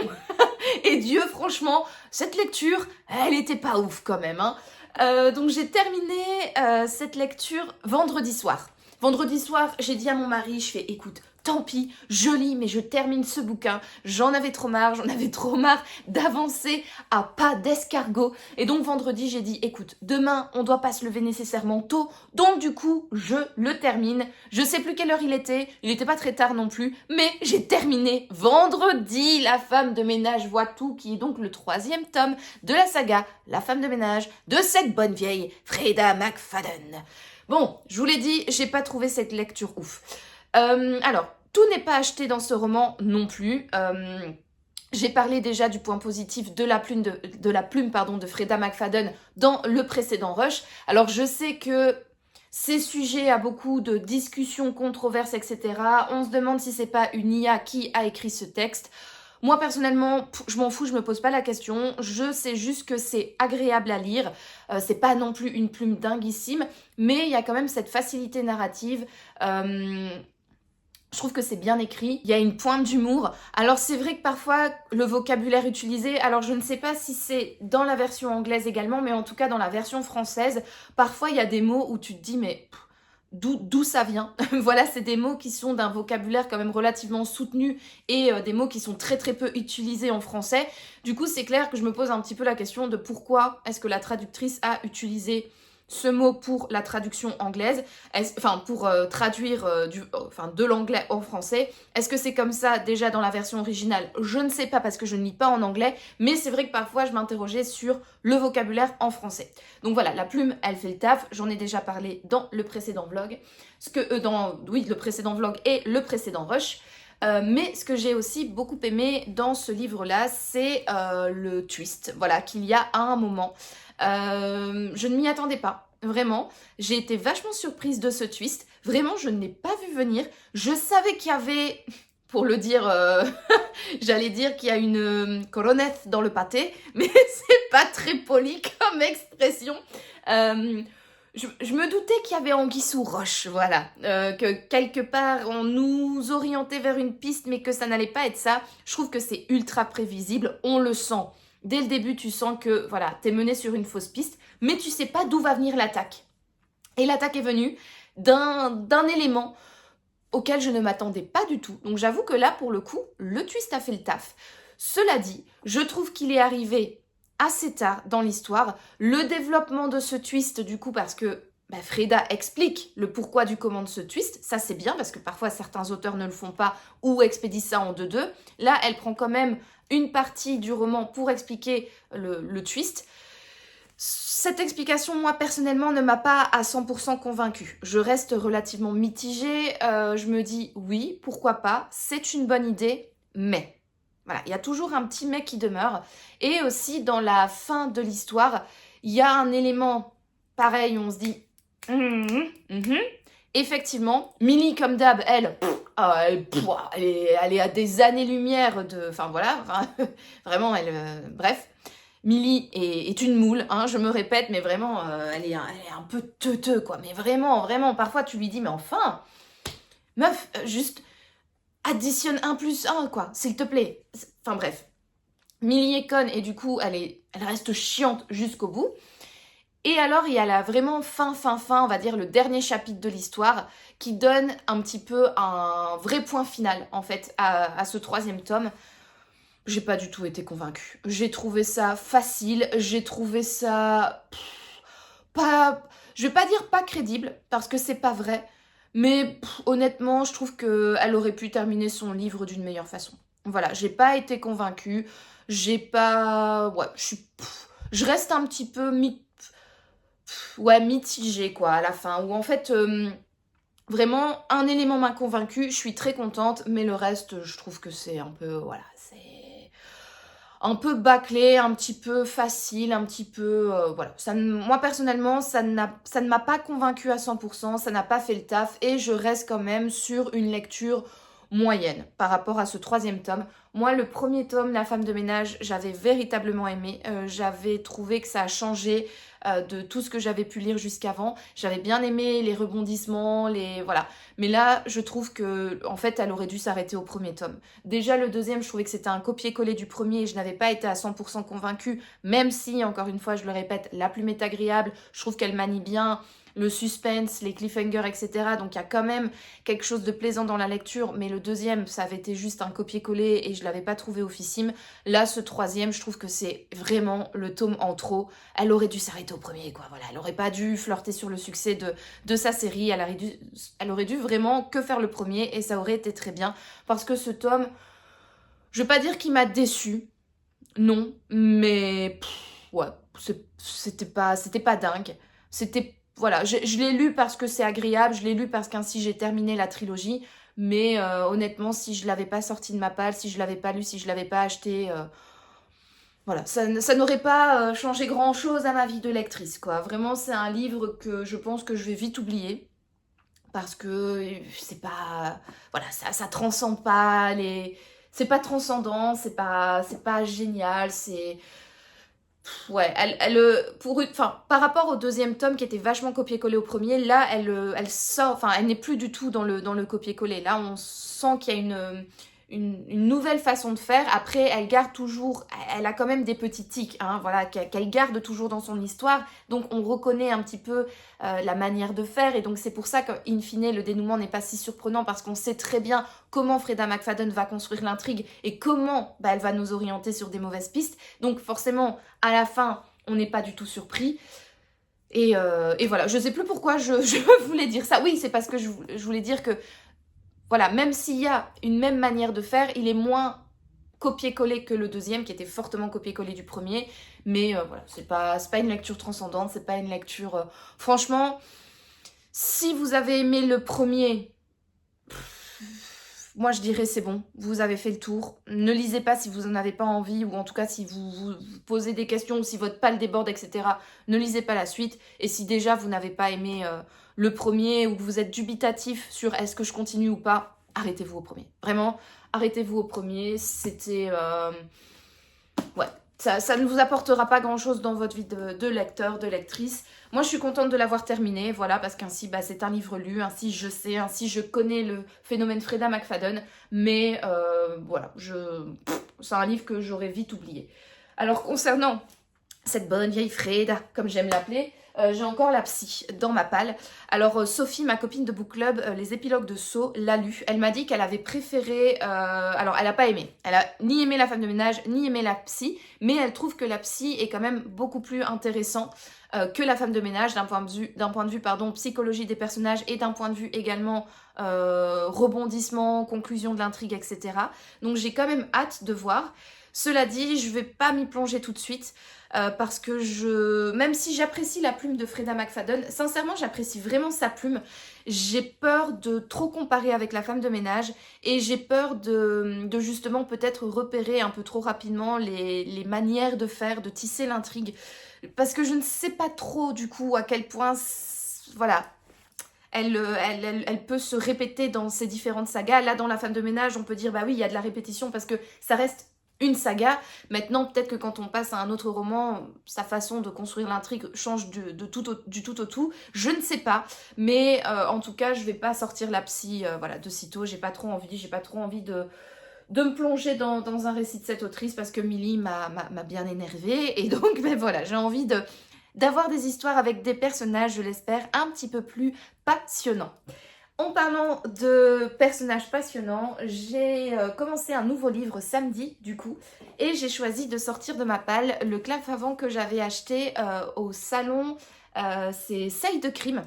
Et Dieu, franchement, cette lecture, elle était pas ouf quand même. Donc j'ai terminé cette lecture vendredi soir. Vendredi soir, j'ai dit à mon mari, je fais écoute, tant pis, je lis, mais je termine ce bouquin. J'en avais trop marre d'avancer à pas d'escargot. Et donc vendredi, j'ai dit, écoute, demain, on doit pas se lever nécessairement tôt. Donc du coup, je le termine. Je sais plus quelle heure il était pas très tard non plus. Mais j'ai terminé vendredi La femme de ménage voit tout, qui est donc le 3e tome de la saga La femme de ménage de cette bonne vieille Freda McFadden. Bon, je vous l'ai dit, j'ai pas trouvé cette lecture ouf. Alors, tout n'est pas acheté dans ce roman non plus. J'ai parlé déjà du point positif de la plume de Freda McFadden dans le précédent Rush. Alors je sais que c'est sujet à beaucoup de discussions, controverses, etc. On se demande si c'est pas une IA qui a écrit ce texte. Moi personnellement, je m'en fous, je me pose pas la question. Je sais juste que c'est agréable à lire. C'est pas non plus une plume dinguissime, mais il y a quand même cette facilité narrative. Je trouve que c'est bien écrit, il y a une pointe d'humour. Alors c'est vrai que parfois le vocabulaire utilisé, alors je ne sais pas si c'est dans la version anglaise également, mais en tout cas dans la version française, parfois il y a des mots où tu te dis mais d'où ça vient. Voilà, c'est des mots qui sont d'un vocabulaire quand même relativement soutenu et des mots qui sont très très peu utilisés en français. Du coup c'est clair que je me pose un petit peu la question de pourquoi est-ce que la traductrice a utilisé ce mot pour la traduction anglaise, pour traduire de l'anglais au français. Est-ce que c'est comme ça déjà dans la version originale? Je ne sais pas parce que je ne lis pas en anglais, mais c'est vrai que parfois je m'interrogeais sur le vocabulaire en français. Donc voilà, la plume, elle fait le taf, j'en ai déjà parlé dans le précédent vlog, le précédent vlog et le précédent rush. Mais ce que j'ai aussi beaucoup aimé dans ce livre-là, c'est le twist, voilà, qu'il y a à un moment. Je ne m'y attendais pas, vraiment. J'ai été vachement surprise de ce twist. Vraiment, je ne l'ai pas vu venir. Je savais qu'il y avait, pour le dire, j'allais dire qu'il y a une coronette dans le pâté, mais c'est pas très poli comme expression. Je me doutais qu'il y avait anguille sous roche, voilà. Que quelque part, on nous orientait vers une piste, mais que ça n'allait pas être ça. Je trouve que c'est ultra prévisible, on le sent. Dès le début, tu sens que voilà, t'es mené sur une fausse piste, mais tu sais pas d'où va venir l'attaque. Et l'attaque est venue d'un élément auquel je ne m'attendais pas du tout. Donc j'avoue que là, pour le coup, le twist a fait le taf. Cela dit, je trouve qu'il est arrivé assez tard dans l'histoire. Le développement de ce twist, du coup, parce que Freda explique le pourquoi du comment de ce twist, ça c'est bien parce que parfois certains auteurs ne le font pas ou expédient ça en 2-2. Là, elle prend quand même une partie du roman pour expliquer le twist. Cette explication, moi, personnellement, ne m'a pas à 100% convaincue. Je reste relativement mitigée. Je me dis, oui, pourquoi pas, c'est une bonne idée, mais... Voilà, il y a toujours un petit mais qui demeure. Et aussi, dans la fin de l'histoire, il y a un élément pareil, on se dit... Effectivement, Millie, comme d'hab, elle est à des années-lumière de... Enfin, voilà, vraiment, bref... Millie est une moule, hein, je me répète, mais vraiment, elle est un peu teuteux, quoi. Mais vraiment, vraiment, parfois tu lui dis, mais enfin, meuf, juste additionne 1 plus 1, quoi, s'il te plaît. Enfin bref, Millie est conne et du coup, elle reste chiante jusqu'au bout. Et alors, il y a la vraiment fin, on va dire le dernier chapitre de l'histoire, qui donne un petit peu un vrai point final, en fait, à ce 3e tome. J'ai pas du tout été convaincue. J'ai trouvé ça facile, j'ai trouvé ça pas... Je vais pas dire pas crédible, parce que c'est pas vrai, mais honnêtement, je trouve qu'elle aurait pu terminer son livre d'une meilleure façon. Voilà, j'ai pas été convaincue, j'ai pas... Ouais, je reste un petit peu mitigée, quoi, à la fin, où en fait... Vraiment, un élément m'a convaincue, je suis très contente, mais le reste, je trouve que c'est un peu... Voilà, c'est... un peu bâclé, un petit peu facile, un petit peu... voilà. Moi, personnellement, ça ne m'a pas convaincue à 100%, ça n'a pas fait le taf, et je reste quand même sur une lecture moyenne par rapport à ce 3e tome. Moi, le 1er tome, La femme de ménage, j'avais véritablement aimé. J'avais trouvé que ça a changé de tout ce que j'avais pu lire jusqu'avant. J'avais bien aimé les rebondissements, voilà. Mais là, je trouve que en fait, elle aurait dû s'arrêter au 1er tome. Déjà, le 2e, je trouvais que c'était un copier-coller du 1er et je n'avais pas été à 100% convaincue, même si, encore une fois, je le répète, la plume est agréable. Je trouve qu'elle manie bien le suspense, les cliffhangers, etc. Donc il y a quand même quelque chose de plaisant dans la lecture, mais le 2e, ça avait été juste un copier-coller et je l'avais pas trouvé officime. Là, ce 3e, je trouve que c'est vraiment le tome en trop. Elle aurait dû s'arrêter au 1er, quoi. Voilà, elle aurait pas dû flirter sur le succès de sa série. Elle aurait dû vraiment que faire le 1er et ça aurait été très bien. Parce que ce tome, je vais pas dire qu'il m'a déçu, non, mais ouais, c'était pas dingue. voilà, je l'ai lu parce que c'est agréable, je l'ai lu parce qu'ainsi j'ai terminé la trilogie, mais honnêtement, si je l'avais pas sorti de ma palle, si je l'avais pas lu, si je l'avais pas acheté, voilà, ça n'aurait pas changé grand-chose à ma vie de lectrice, quoi. Vraiment, c'est un livre que je pense que je vais vite oublier, parce que c'est pas... Voilà, ça transcende pas les... C'est pas transcendant, c'est pas génial, c'est... Ouais, enfin, par rapport au deuxième tome qui était vachement copié-collé au premier, là, elle sort, enfin, elle n'est plus du tout dans le copier-coller. Là, on sent qu'il y a une nouvelle façon de faire. Après, elle garde toujours, elle a quand même des petits tics, hein, voilà, qu'elle garde toujours dans son histoire. Donc, on reconnaît un petit peu la manière de faire. Et donc, c'est pour ça qu'in fine, le dénouement n'est pas si surprenant parce qu'on sait très bien comment Freda McFadden va construire l'intrigue et comment elle va nous orienter sur des mauvaises pistes. Donc, forcément, à la fin, on n'est pas du tout surpris. Et voilà, je sais plus pourquoi je voulais dire ça. Oui, c'est parce que je voulais dire que voilà, même s'il y a une même manière de faire, il est moins copié-collé que le deuxième, qui était fortement copié-collé du premier. Mais voilà, c'est pas une lecture transcendante, c'est pas une lecture... Franchement, si vous avez aimé le premier, moi je dirais c'est bon, vous avez fait le tour. Ne lisez pas si vous en avez pas envie, ou en tout cas si vous posez des questions, ou si votre palle déborde, etc. Ne lisez pas la suite. Et si déjà vous n'avez pas aimé le premier, ou que vous êtes dubitatif sur est-ce que je continue ou pas, arrêtez-vous au premier. Vraiment, arrêtez-vous au premier. C'était... Ouais, ça ne vous apportera pas grand-chose dans votre vie de lecteur, de lectrice. Moi, je suis contente de l'avoir terminé, voilà, parce qu'ainsi, c'est un livre lu, ainsi je sais, ainsi je connais le phénomène Freda McFadden, mais voilà, c'est un livre que j'aurais vite oublié. Alors, concernant cette bonne vieille Freda, comme j'aime l'appeler, j'ai encore la psy dans ma palle. Alors Sophie, ma copine de book club, les épilogues de Sceaux, l'a lu. Elle m'a dit qu'elle avait préféré... alors elle n'a pas aimé. Elle a ni aimé la femme de ménage, ni aimé la psy. Mais elle trouve que la psy est quand même beaucoup plus intéressant que la femme de ménage d'un point de vue psychologie des personnages et d'un point de vue également rebondissement, conclusion de l'intrigue, etc. Donc j'ai quand même hâte de voir. Cela dit, je vais pas m'y plonger tout de suite. Parce que même si j'apprécie la plume de Freda McFadden, sincèrement j'apprécie vraiment sa plume, j'ai peur de trop comparer avec la femme de ménage et j'ai peur de justement peut-être repérer un peu trop rapidement les manières de faire, de tisser l'intrigue, parce que je ne sais pas trop du coup à quel point, voilà, elle peut se répéter dans ces différentes sagas. Là dans la femme de ménage on peut dire bah oui il y a de la répétition parce que ça reste une saga. Maintenant, peut-être que quand on passe à un autre roman, sa façon de construire l'intrigue change du tout au tout. Je ne sais pas. Mais en tout cas, je vais pas sortir la psy voilà, de sitôt. J'ai pas trop envie de me plonger dans un récit de cette autrice parce que Milly m'a bien énervée. Et donc, voilà, j'ai envie d'avoir des histoires avec des personnages, je l'espère, un petit peu plus passionnants. En parlant de personnages passionnants, j'ai commencé un nouveau livre samedi du coup et j'ai choisi de sortir de ma palle le Clairfavant que j'avais acheté au salon, c'est Seuil de Crime.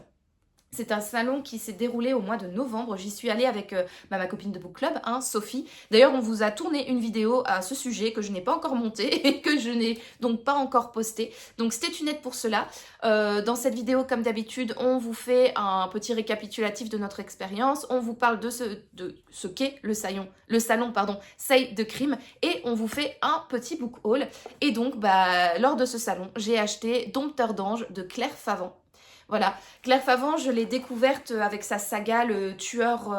C'est un salon qui s'est déroulé au mois de novembre. J'y suis allée avec ma copine de book club, hein, Sophie. D'ailleurs, on vous a tourné une vidéo à ce sujet que je n'ai pas encore montée et que je n'ai donc pas encore postée. Donc, stay tuned pour cela. Dans cette vidéo, comme d'habitude, on vous fait un petit récapitulatif de notre expérience. On vous parle de ce qu'est le salon, Seuil de Crime. Et on vous fait un petit book haul. Et donc, lors de ce salon, j'ai acheté Dompteur d'ange de Claire Favant. Voilà, Claire Favant, je l'ai découverte avec sa saga Le Tueur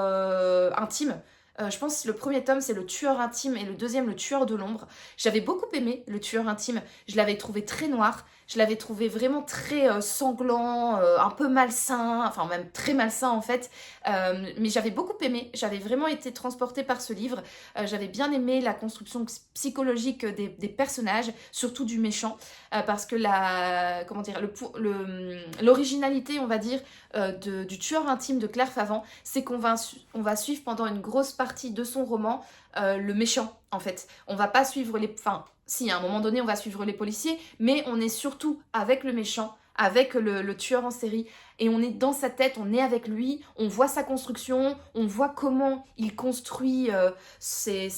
intime. Je pense que le premier tome, c'est Le Tueur intime et le deuxième, Le Tueur de l'ombre. J'avais beaucoup aimé Le Tueur intime. Je l'avais trouvé très noir. Je l'avais trouvé vraiment très sanglant, un peu malsain, enfin même très malsain en fait. Mais j'avais beaucoup aimé. J'avais vraiment été transportée par ce livre. J'avais bien aimé la construction psychologique des personnages, surtout du méchant. Parce que l'originalité, on va dire, du Tueur intime de Claire Favant, c'est qu'on va suivre pendant une grosse partie de son roman le méchant en fait. On va pas suivre si à un moment donné on va suivre les policiers, mais on est surtout avec le méchant avec le tueur en série. Et on est dans sa tête, on est avec lui, on voit sa construction, on voit comment il construit ses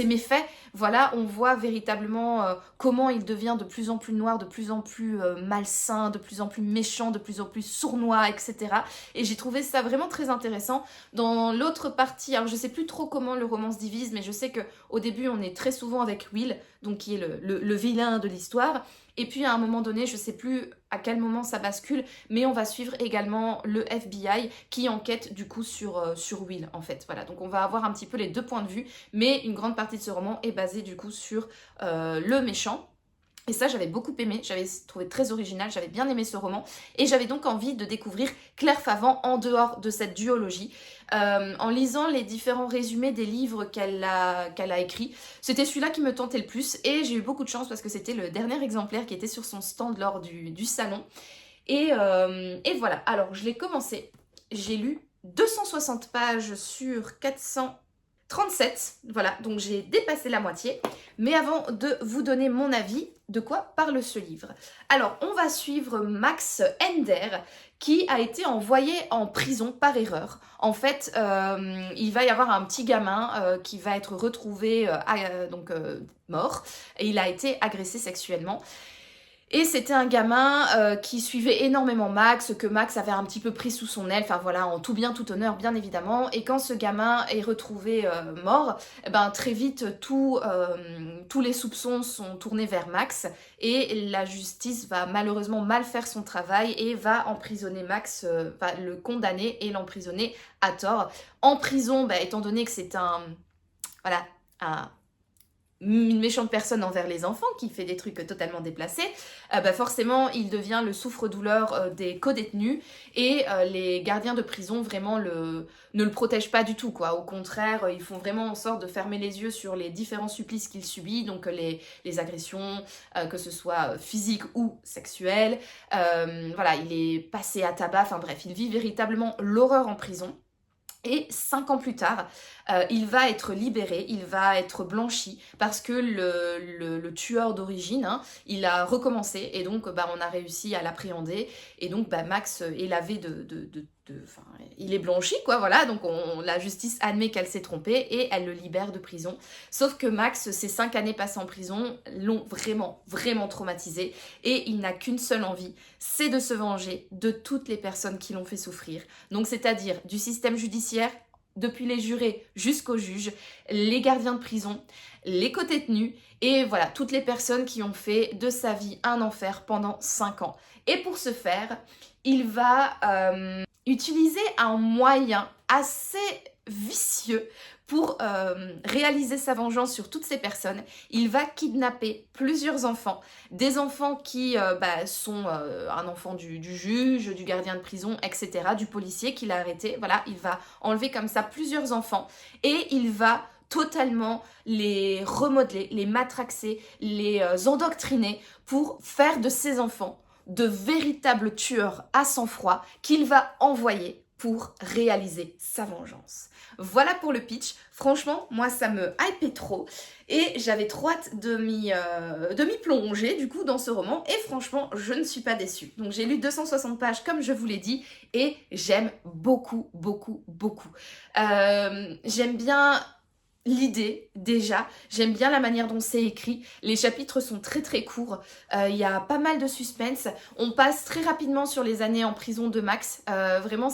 méfaits. Voilà, on voit véritablement comment il devient de plus en plus noir, de plus en plus malsain, de plus en plus méchant, de plus en plus sournois, etc. Et j'ai trouvé ça vraiment très intéressant. Dans l'autre partie, alors je sais plus trop comment le roman se divise, mais je sais qu'au début on est très souvent avec Will, donc qui est le vilain de l'histoire. Et puis à un moment donné, je sais plus à quel moment ça bascule, mais on va suivre également le FBI qui enquête du coup sur Will en fait. Voilà, donc on va avoir un petit peu les deux points de vue, mais une grande partie de ce roman est basée du coup sur le méchant. Et ça, j'avais beaucoup aimé, j'avais trouvé très original, j'avais bien aimé ce roman. Et j'avais donc envie de découvrir Claire Favant en dehors de cette duologie. En lisant les différents résumés des livres qu'elle a écrits, c'était celui-là qui me tentait le plus. Et j'ai eu beaucoup de chance parce que c'était le dernier exemplaire qui était sur son stand lors du salon. Et voilà, alors je l'ai commencé, j'ai lu 260 pages sur 437, voilà, donc j'ai dépassé la moitié. Mais avant de vous donner mon avis, de quoi parle ce livre? Alors, on va suivre Max Ender, qui a été envoyé en prison par erreur. En fait, il va y avoir un petit gamin qui va être retrouvé mort, et il a été agressé sexuellement. Et c'était un gamin qui suivait énormément Max, que Max avait un petit peu pris sous son aile, enfin voilà, en tout bien, tout honneur, bien évidemment. Et quand ce gamin est retrouvé mort, eh ben, très vite, tous les soupçons sont tournés vers Max. Et la justice va malheureusement mal faire son travail et va emprisonner Max, va le condamner et l'emprisonner à tort. En prison, bah, étant donné que c'est une méchante personne envers les enfants qui fait des trucs totalement déplacés, forcément il devient le souffre-douleur des co-détenus et les gardiens de prison vraiment ne le protègent pas du tout quoi. Au contraire, ils font vraiment en sorte de fermer les yeux sur les différents supplices qu'il subit, donc les agressions, que ce soit physiques ou sexuelles. Voilà, il est passé à tabac, enfin bref, il vit véritablement l'horreur en prison. Et 5 ans plus tard, il va être libéré, il va être blanchi parce que le tueur d'origine, hein, il a recommencé et donc on a réussi à l'appréhender. Et donc Max est lavé il est blanchi quoi, voilà, donc la justice admet qu'elle s'est trompée et elle le libère de prison. Sauf que Max, ces 5 années passées en prison l'ont vraiment, vraiment traumatisé et il n'a qu'une seule envie, c'est de se venger de toutes les personnes qui l'ont fait souffrir. Donc c'est-à-dire du système judiciaire, depuis les jurés jusqu'aux juges, les gardiens de prison, les co-détenus et voilà, toutes les personnes qui ont fait de sa vie un enfer pendant 5 ans. Et pour ce faire, il va utiliser un moyen assez vicieux pour réaliser sa vengeance sur toutes ces personnes. Il va kidnapper plusieurs enfants, des enfants qui sont un enfant du juge, du gardien de prison, etc., du policier qui l'a arrêté. Voilà, il va enlever comme ça plusieurs enfants et il va totalement les remodeler, les matraxer, les endoctriner pour faire de ces enfants de véritables tueurs à sang-froid qu'il va envoyer pour réaliser sa vengeance. Voilà pour le pitch. Franchement, moi ça me hypait trop et j'avais trop hâte de m'y plonger du coup dans ce roman et franchement je ne suis pas déçue. Donc j'ai lu 260 pages comme je vous l'ai dit et j'aime beaucoup, beaucoup, beaucoup. J'aime bien l'idée déjà, j'aime bien la manière dont c'est écrit, les chapitres sont très très courts, il y a pas mal de suspense, on passe très rapidement sur les années en prison de Max, vraiment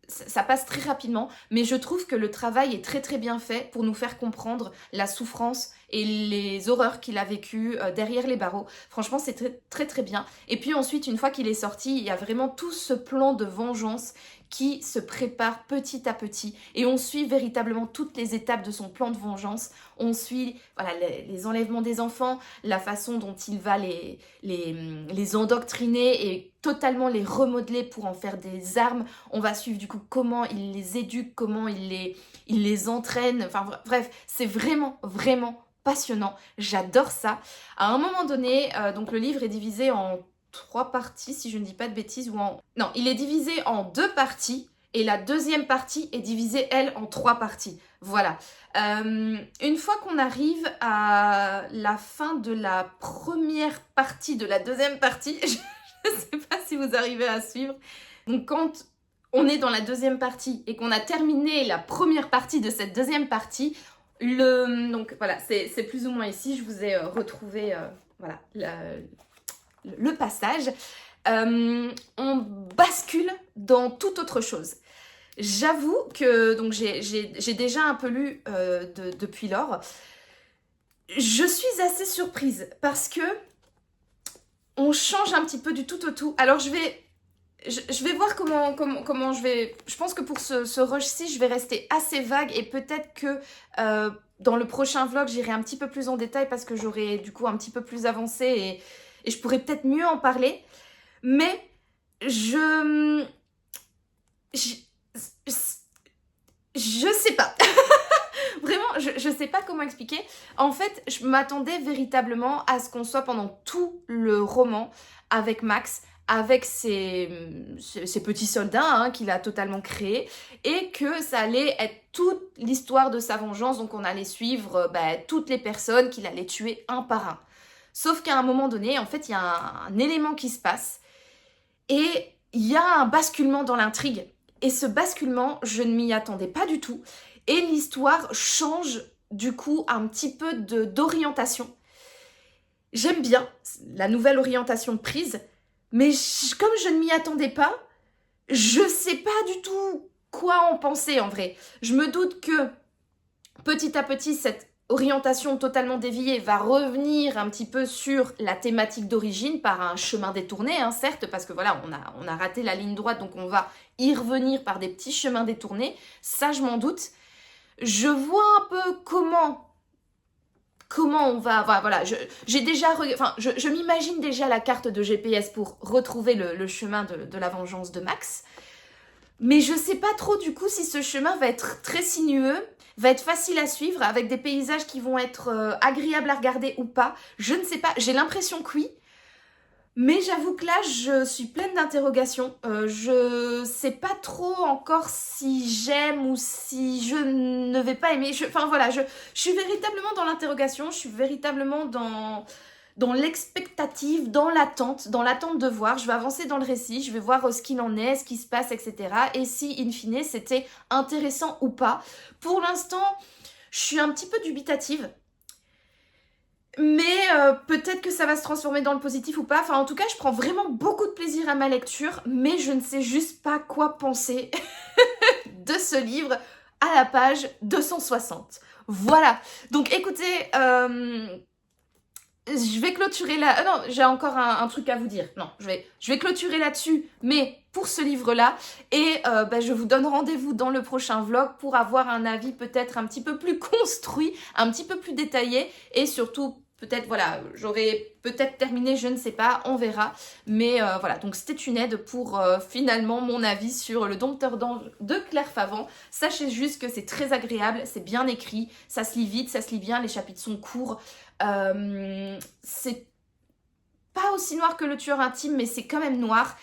ça passe très rapidement, mais je trouve que le travail est très très bien fait pour nous faire comprendre la souffrance et les horreurs qu'il a vécues derrière les barreaux. Franchement, c'est très très très bien. Et puis ensuite, une fois qu'il est sorti, il y a vraiment tout ce plan de vengeance qui se prépare petit à petit et on suit véritablement toutes les étapes de son plan de vengeance. On suit voilà, les enlèvements des enfants, la façon dont il va les endoctriner et totalement les remodeler pour en faire des armes. On va suivre du coup comment il les éduque, comment il les entraîne. Enfin bref, c'est vraiment, vraiment passionnant. J'adore ça. À un moment donné, donc le livre est divisé en 3 parties, si je ne dis pas de bêtises, Non, il est divisé en 2 parties. et la deuxième partie est divisée, elle, en 3 parties. Voilà. Une fois qu'on arrive à la fin de la première partie de la deuxième partie, je ne sais pas si vous arrivez à suivre. Donc quand on est dans la deuxième partie et qu'on a terminé la première partie de cette deuxième partie, donc voilà, c'est plus ou moins ici, je vous ai retrouvé voilà, le passage. On bascule dans toute autre chose. J'avoue que donc j'ai déjà un peu lu depuis lors. Je suis assez surprise parce que on change un petit peu du tout au tout. Alors je vais voir comment je vais... Je pense que pour ce rush-ci, je vais rester assez vague et peut-être que dans le prochain vlog, j'irai un petit peu plus en détail parce que j'aurai du coup un petit peu plus avancé et je pourrais peut-être mieux en parler. Mais je sais pas. Vraiment, je sais pas comment expliquer. En fait, je m'attendais véritablement à ce qu'on soit pendant tout le roman avec Max, avec ses petits soldats qu'il a totalement créés, et que ça allait être toute l'histoire de sa vengeance, donc on allait suivre toutes les personnes qu'il allait tuer un par un. Sauf qu'à un moment donné, en fait, il y a un élément qui se passe, et il y a un basculement dans l'intrigue. Et ce basculement, je ne m'y attendais pas du tout, et l'histoire change du coup un petit peu d'orientation. J'aime bien la nouvelle orientation prise, mais comme je ne m'y attendais pas, je sais pas du tout quoi en penser en vrai. Je me doute que petit à petit, cette orientation totalement déviée va revenir un petit peu sur la thématique d'origine par un chemin détourné, certes, parce que voilà, on a raté la ligne droite, donc on va y revenir par des petits chemins détournés. Ça, je m'en doute. Je vois un peu comment on va... Voilà, je m'imagine déjà la carte de GPS pour retrouver le chemin de la vengeance de Max. Mais je sais pas trop du coup si ce chemin va être très sinueux, va être facile à suivre, avec des paysages qui vont être agréables à regarder ou pas. Je ne sais pas, j'ai l'impression que oui. Mais j'avoue que là, je suis pleine d'interrogations. Je sais pas trop encore si j'aime ou si je ne vais pas aimer. Enfin voilà, je suis véritablement dans l'interrogation, je suis véritablement dans l'expectative, dans l'attente de voir. Je vais avancer dans le récit, je vais voir ce qu'il en est, ce qui se passe, etc. Et si, in fine, c'était intéressant ou pas. Pour l'instant, je suis un petit peu dubitative. Mais peut-être que ça va se transformer dans le positif ou pas. Enfin, en tout cas, je prends vraiment beaucoup de plaisir à ma lecture, mais je ne sais juste pas quoi penser de ce livre à la page 260. Voilà. Donc, écoutez, je vais clôturer là. Non, j'ai encore un truc à vous dire. Non, je vais clôturer là-dessus, mais pour ce livre-là. Et je vous donne rendez-vous dans le prochain vlog pour avoir un avis peut-être un petit peu plus construit, un petit peu plus détaillé et surtout... Peut-être, voilà, j'aurais peut-être terminé, je ne sais pas, on verra. Mais voilà, donc c'était une aide pour finalement mon avis sur Le Dompteur d'ange de Claire Favant. Sachez juste que c'est très agréable, c'est bien écrit, ça se lit vite, ça se lit bien, les chapitres sont courts. C'est pas aussi noir que Le Tueur intime, mais c'est quand même noir.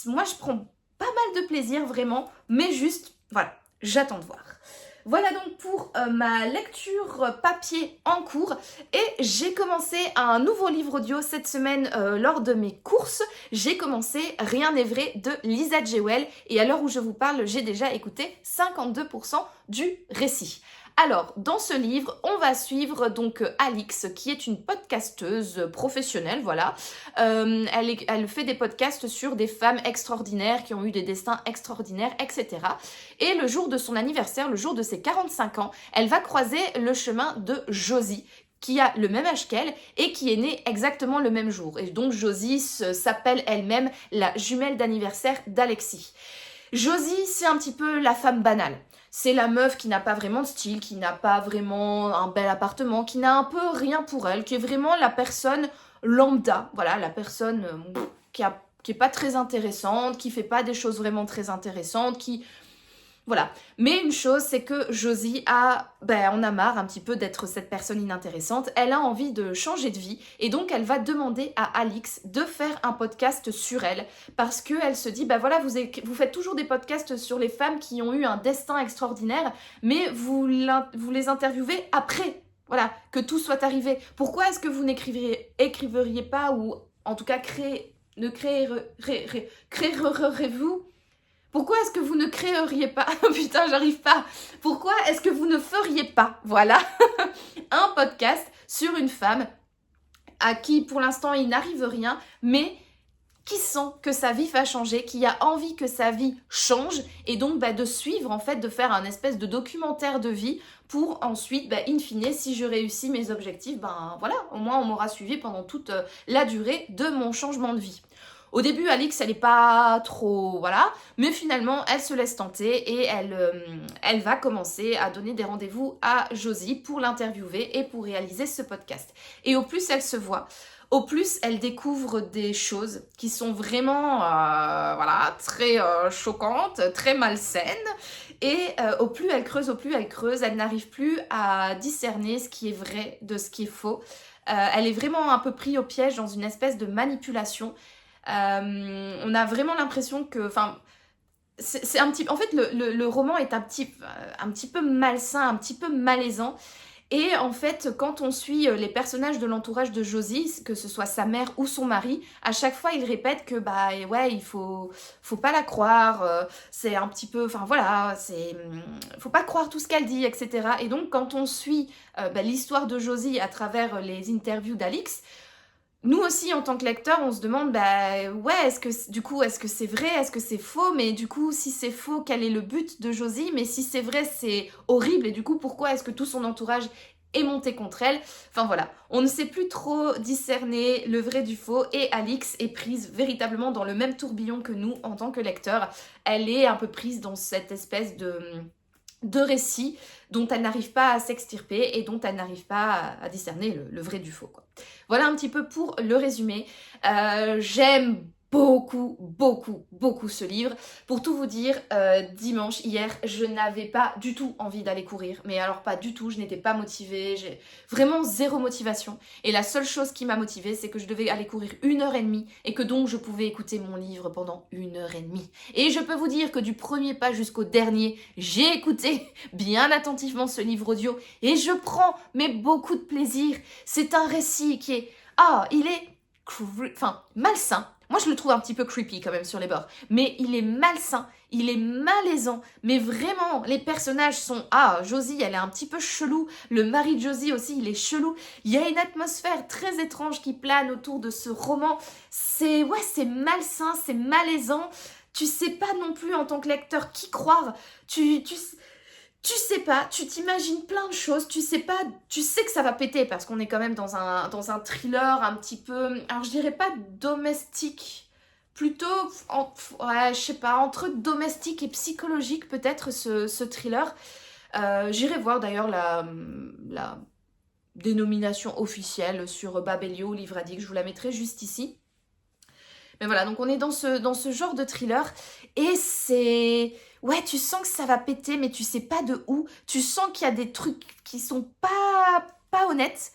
Moi, je prends pas mal de plaisir, vraiment, mais juste, voilà, j'attends de voir. Voilà donc pour ma lecture papier en cours et j'ai commencé un nouveau livre audio cette semaine lors de mes courses. J'ai commencé Rien n'est vrai de Lisa Jewell et à l'heure où je vous parle, j'ai déjà écouté 52% du récit. Alors, dans ce livre, on va suivre donc Alix, qui est une podcasteuse professionnelle, voilà. Elle fait des podcasts sur des femmes extraordinaires qui ont eu des destins extraordinaires, etc. Et le jour de son anniversaire, le jour de ses 45 ans, elle va croiser le chemin de Josie, qui a le même âge qu'elle et qui est née exactement le même jour. Et donc Josie s'appelle elle-même la jumelle d'anniversaire d'Alexis. Josie, c'est un petit peu la femme banale. C'est la meuf qui n'a pas vraiment de style, qui n'a pas vraiment un bel appartement, qui n'a un peu rien pour elle, qui est vraiment la personne lambda, voilà, la personne qui est pas très intéressante, qui fait pas des choses vraiment très intéressantes, qui Voilà. Mais une chose, c'est que Josie en a marre un petit peu d'être cette personne inintéressante. Elle a envie de changer de vie et donc elle va demander à Alix de faire un podcast sur elle parce qu'elle se dit, vous faites toujours des podcasts sur les femmes qui ont eu un destin extraordinaire, mais vous les interviewez après, voilà, que tout soit arrivé. Pourquoi est-ce que vous écriveriez pas ou en tout cas créerez-vous. Pourquoi est-ce que vous ne créeriez pas putain, j'arrive pas. Pourquoi est-ce que vous ne feriez pas, voilà, un podcast sur une femme à qui, pour l'instant, il n'arrive rien, mais qui sent que sa vie va changer, qui a envie que sa vie change, et donc de suivre, en fait, de faire un espèce de documentaire de vie pour ensuite, in fine, si je réussis mes objectifs, voilà, au moins on m'aura suivi pendant toute la durée de mon changement de vie. Au début, Alix, elle n'est pas trop, voilà, mais finalement, elle se laisse tenter et elle va commencer à donner des rendez-vous à Josie pour l'interviewer et pour réaliser ce podcast. Et au plus elle se voit, au plus elle découvre des choses qui sont vraiment, très choquantes, très malsaines. Et au plus elle creuse, elle n'arrive plus à discerner ce qui est vrai de ce qui est faux. Elle est vraiment un peu prise au piège dans une espèce de manipulation. On a vraiment l'impression que, c'est un petit, en fait le roman est un petit peu malsain, un petit peu malaisant. Et en fait, quand on suit les personnages de l'entourage de Josie, que ce soit sa mère ou son mari, à chaque fois ils répètent que il faut pas la croire, c'est un petit peu, faut pas croire tout ce qu'elle dit, etc. Et donc quand on suit l'histoire de Josie à travers les interviews d'Alix, nous aussi, en tant que lecteur, on se demande, est-ce que c'est vrai, est-ce que c'est faux? Mais du coup, si c'est faux, quel est le but de Josie? Mais si c'est vrai, c'est horrible. Et du coup, pourquoi est-ce que tout son entourage est monté contre elle? Enfin voilà, on ne sait plus trop discerner le vrai du faux. Et Alix est prise véritablement dans le même tourbillon que nous, en tant que lecteur. Elle est un peu prise dans cette espèce de récit dont elle n'arrive pas à s'extirper et dont elle n'arrive pas à discerner le vrai du faux, quoi. Voilà un petit peu pour le résumé. J'aime beaucoup ce livre. Pour tout vous dire, dimanche, hier, je n'avais pas du tout envie d'aller courir. Mais alors pas du tout, je n'étais pas motivée. J'ai vraiment zéro motivation. Et la seule chose qui m'a motivée, c'est que je devais aller courir 1h30 et que donc je pouvais écouter mon livre pendant 1h30. Et je peux vous dire que du premier pas jusqu'au dernier, j'ai écouté bien attentivement ce livre audio et je prends beaucoup de plaisir. C'est un récit qui est... il est... malsain. Moi, je le trouve un petit peu creepy quand même sur les bords. Mais il est malsain, il est malaisant. Mais vraiment, les personnages sont... Josie, elle est un petit peu chelou. Le mari de Josie aussi, il est chelou. Il y a une atmosphère très étrange qui plane autour de ce roman. C'est malsain, c'est malaisant. Tu sais pas non plus en tant que lecteur qui croire. Tu sais pas, tu t'imagines plein de choses, tu sais que ça va péter parce qu'on est quand même dans un thriller un petit peu, alors je dirais pas domestique, plutôt, je sais pas, entre domestique et psychologique peut-être ce thriller. J'irai voir d'ailleurs la dénomination officielle sur Babelio, Livre Addict, je vous la mettrai juste ici. Mais voilà, donc on est dans ce genre de thriller et c'est... Ouais, tu sens que ça va péter, mais tu sais pas de où. Tu sens qu'il y a des trucs qui sont pas honnêtes,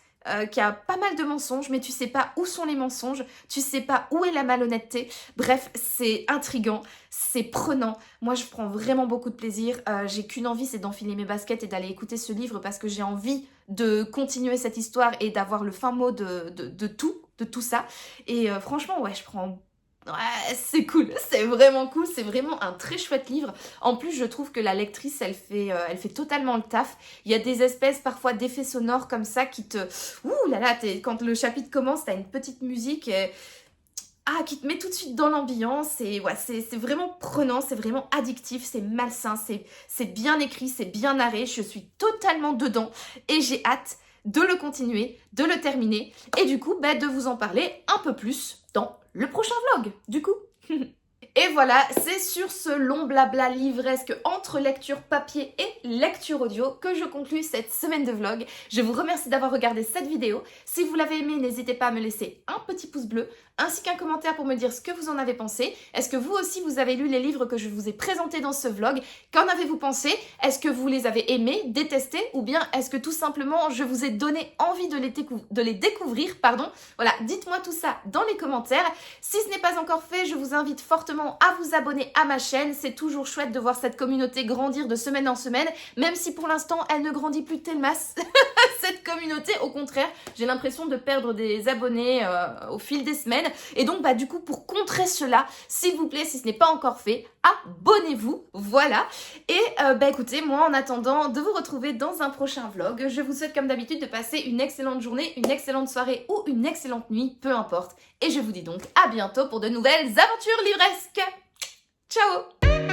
qu'il y a pas mal de mensonges, mais tu sais pas où sont les mensonges, tu sais pas où est la malhonnêteté. Bref, c'est intriguant, c'est prenant. Moi, je prends vraiment beaucoup de plaisir. J'ai qu'une envie, c'est d'enfiler mes baskets et d'aller écouter ce livre parce que j'ai envie de continuer cette histoire et d'avoir le fin mot de tout ça. Et franchement, ouais, je prends... Ouais, c'est cool, c'est vraiment cool, c'est vraiment un très chouette livre. En plus, je trouve que la lectrice, elle fait totalement le taf. Il y a des espèces parfois d'effets sonores comme ça qui te... Ouh là là, quand le chapitre commence, t'as une petite musique qui te met tout de suite dans l'ambiance. Et ouais, c'est vraiment prenant, c'est vraiment addictif, c'est malsain, c'est bien écrit, c'est bien narré. Je suis totalement dedans et j'ai hâte de le continuer, de le terminer et du coup de vous en parler un peu plus dans le prochain vlog, du coup. Et voilà, c'est sur ce long blabla livresque entre lecture papier et lecture audio que je conclue cette semaine de vlog. Je vous remercie d'avoir regardé cette vidéo. Si vous l'avez aimée, n'hésitez pas à me laisser un petit pouce bleu ainsi qu'un commentaire pour me dire ce que vous en avez pensé. Est-ce que vous aussi vous avez lu les livres que je vous ai présentés dans ce vlog? Qu'en avez-vous pensé? Est-ce que vous les avez aimés, détestés, ou bien est-ce que tout simplement je vous ai donné envie de les découvrir, pardon? Voilà, dites-moi tout ça dans les commentaires. Si ce n'est pas encore fait, je vous invite fortement à vous abonner à ma chaîne. C'est toujours chouette de voir cette communauté grandir de semaine en semaine, même si pour l'instant elle ne grandit plus tellement cette communauté. Au contraire, j'ai l'impression de perdre des abonnés au fil des semaines. Et donc du coup, pour contrer cela, s'il vous plaît, si ce n'est pas encore fait, abonnez-vous, voilà. Et écoutez, moi en attendant de vous retrouver dans un prochain vlog, je vous souhaite comme d'habitude de passer une excellente journée, une excellente soirée ou une excellente nuit, peu importe. Et je vous dis donc à bientôt pour de nouvelles aventures livresques. Ciao!